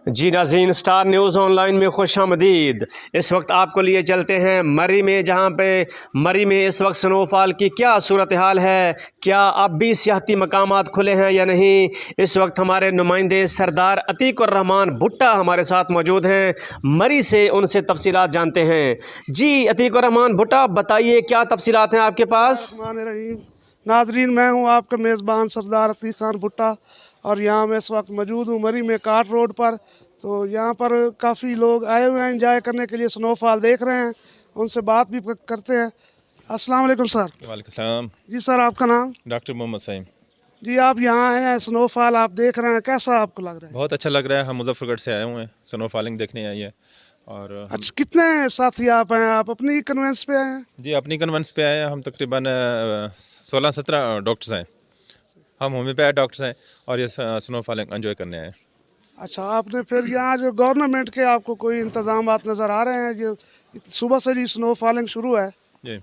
جی ناظرین، star news on line میں خوش آمدید۔ اس وقت آپ کو لیے چلتے ہیں مری میں، جہاں پہ مری میں اس وقت سنو فال کی کیا صورتحال ہے، کیا اب بھی سیاحتی مقامات کھلے ہیں یا نہیں۔ اس وقت ہمارے نمائندے سردار عتیق الرحمان بھٹا ہمارے ساتھ موجود ہیں، مری سے ان سے تفصیلات جانتے ہیں۔ جی عتیق الرحمان بھٹا، بتائیے کیا تفصیلات ہیں آپ کے پاس؟ الرحمن الرحیم۔ ناظرین، میں ہوں آپ کا میزبان سردار عتیق خان بھٹا، اور یہاں میں اس وقت موجود ہوں مری میں کاٹ روڈ پر۔ تو یہاں پر کافی لوگ آئے ہوئے ہیں انجوائے کرنے کے لیے، سنو فال دیکھ رہے ہیں، ان سے بات بھی کرتے ہیں۔ السلام علیکم سر۔ وعلیکم السلام۔ جی سر، آپ کا نام؟ ڈاکٹر محمد فہیم۔ جی آپ یہاں آئے ہیں، سنو فال آپ دیکھ رہے ہیں، کیسا آپ کو لگ رہا ہے؟ بہت اچھا لگ رہا ہے، ہم مظفر گڑھ سے آئے ہوئے ہیں، سنو فالنگ دیکھنے آئی ہے۔ اور اچھا، کتنے ساتھی آپ ہیں؟ آپ اپنی کنوینس پہ آئے ہیں؟ جی اپنی کنونس پہ آئے ہیں، ہم تقریباً 16-17 ڈاکٹرز ہیں، ہم ہومیوپیتھ ڈاکٹرز ہیں، اور یہ سنو فالنگ انجوائے کرنے آئے ہیں۔ اچھا، آپ نے پھر یہاں جو گورنمنٹ کے آپ کو کوئی انتظامات نظر آ رہے ہیں؟ جو صبح سے جی سنو فالنگ شروع ہے۔ جی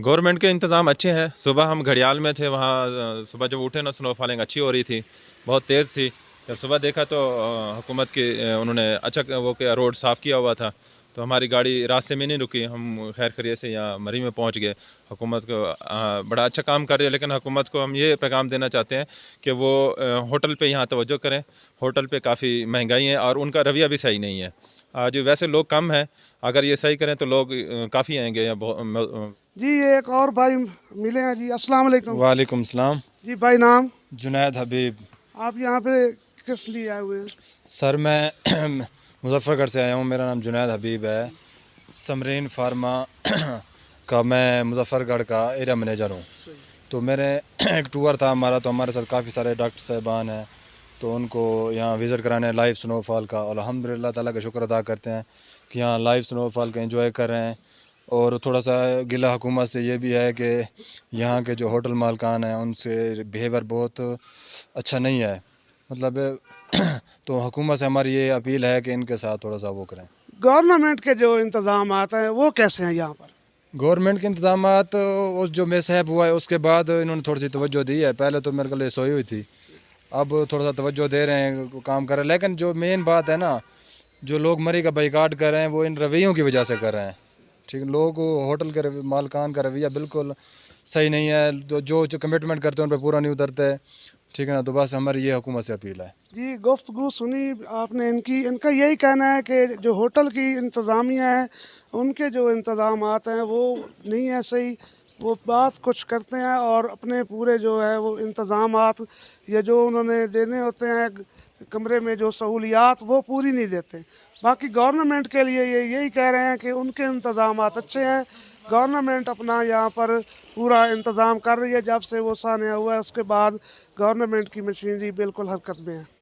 گورنمنٹ کے انتظام اچھے ہیں۔ صبح ہم گھڑیال میں تھے، وہاں صبح جب اٹھے نا سنو فالنگ اچھی ہو رہی تھی، بہت تیز تھی۔ جب صبح دیکھا تو حکومت کی انہوں نے اچھا وہ کیا، روڈ صاف کیا ہوا تھا، تو ہماری گاڑی راستے میں نہیں رکی، ہم خیر خیریت سے یہاں مری میں پہنچ گئے۔ حکومت کو بڑا اچھا کام کر رہی ہے، لیکن حکومت کو ہم یہ پیغام دینا چاہتے ہیں کہ وہ ہوٹل پہ یہاں توجہ کریں۔ ہوٹل پہ کافی مہنگائی ہے اور ان کا رویہ بھی صحیح نہیں ہے۔ آج ویسے لوگ کم ہیں، اگر یہ صحیح کریں تو لوگ کافی آئیں گے۔ جی ایک اور بھائی ملے ہیں جی، السلام علیکم۔ وعلیکم السلام۔ جی بھائی، نام؟ جنید حبیب۔ آپ یہاں پہ کس لیے آئے ہوئے ہیں؟ سر میں مظفر گڑھ سے آیا ہوں، میرا نام جنید حبیب ہے، سمرین فارما کا میں مظفر گڑھ کا ایریا مینیجر ہوں۔ تو میرے ایک ٹور تھا ہمارا، تو ہمارے ساتھ کافی سارے ڈاکٹر صاحبان ہیں، تو ان کو یہاں وزٹ کرانے لائیو سنو فال کا الحمدللہ تعالیٰ کا شکر ادا کرتے ہیں کہ یہاں لائیو سنو فال کا انجوائے کر رہے ہیں۔ اور تھوڑا سا گلہ حکومت سے یہ بھی ہے کہ یہاں کے جو ہوٹل مالکان ہیں ان سے بیہیور بہت اچھا نہیں ہے، مطلب تو حکومت سے ہماری یہ اپیل ہے کہ ان کے ساتھ تھوڑا سا وہ کریں۔ گورنمنٹ کے جو انتظامات ہیں وہ کیسے ہیں یہاں پر؟ گورنمنٹ کے انتظامات، اس جو مس ہیپ ہوا ہے اس کے بعد انہوں نے تھوڑی سی توجہ دی ہے، پہلے تو میرے کو یہ سوئی ہوئی تھی، اب تھوڑا سا توجہ دے رہے ہیں، کام کر رہے ہیں۔ لیکن جو مین بات ہے نا، جو لوگ مری کا بائیکاٹ کر رہے ہیں وہ ان رویوں کی وجہ سے کر رہے ہیں۔ ٹھیک، لوگ ہوٹل کے مالکان کا رویہ بالکل صحیح نہیں ہے، جو کمٹمنٹ کرتے ہیں ان پہ پورا نہیں اترتے۔ ٹھیک ہے نا، تو بس ہماری یہ حکومت سے اپیل ہے۔ جی گفتگو سنی آپ نے ان کا یہی کہنا ہے کہ جو ہوٹل کی انتظامیہ ہے ان کے جو انتظامات ہیں وہ نہیں ہے صحیح، وہ بات کچھ کرتے ہیں اور اپنے پورے جو ہے وہ انتظامات یا جو انہوں نے دینے ہوتے ہیں کمرے میں جو سہولیات وہ پوری نہیں دیتے۔ باقی گورنمنٹ کے لیے یہ یہی کہہ رہے ہیں کہ ان کے انتظامات اچھے ہیں، گورنمنٹ اپنا یہاں پر پورا انتظام کر رہی ہے۔ جب سے وہ سانحہ ہوا ہے اس کے بعد گورنمنٹ کی مشینری بالکل حرکت میں ہے۔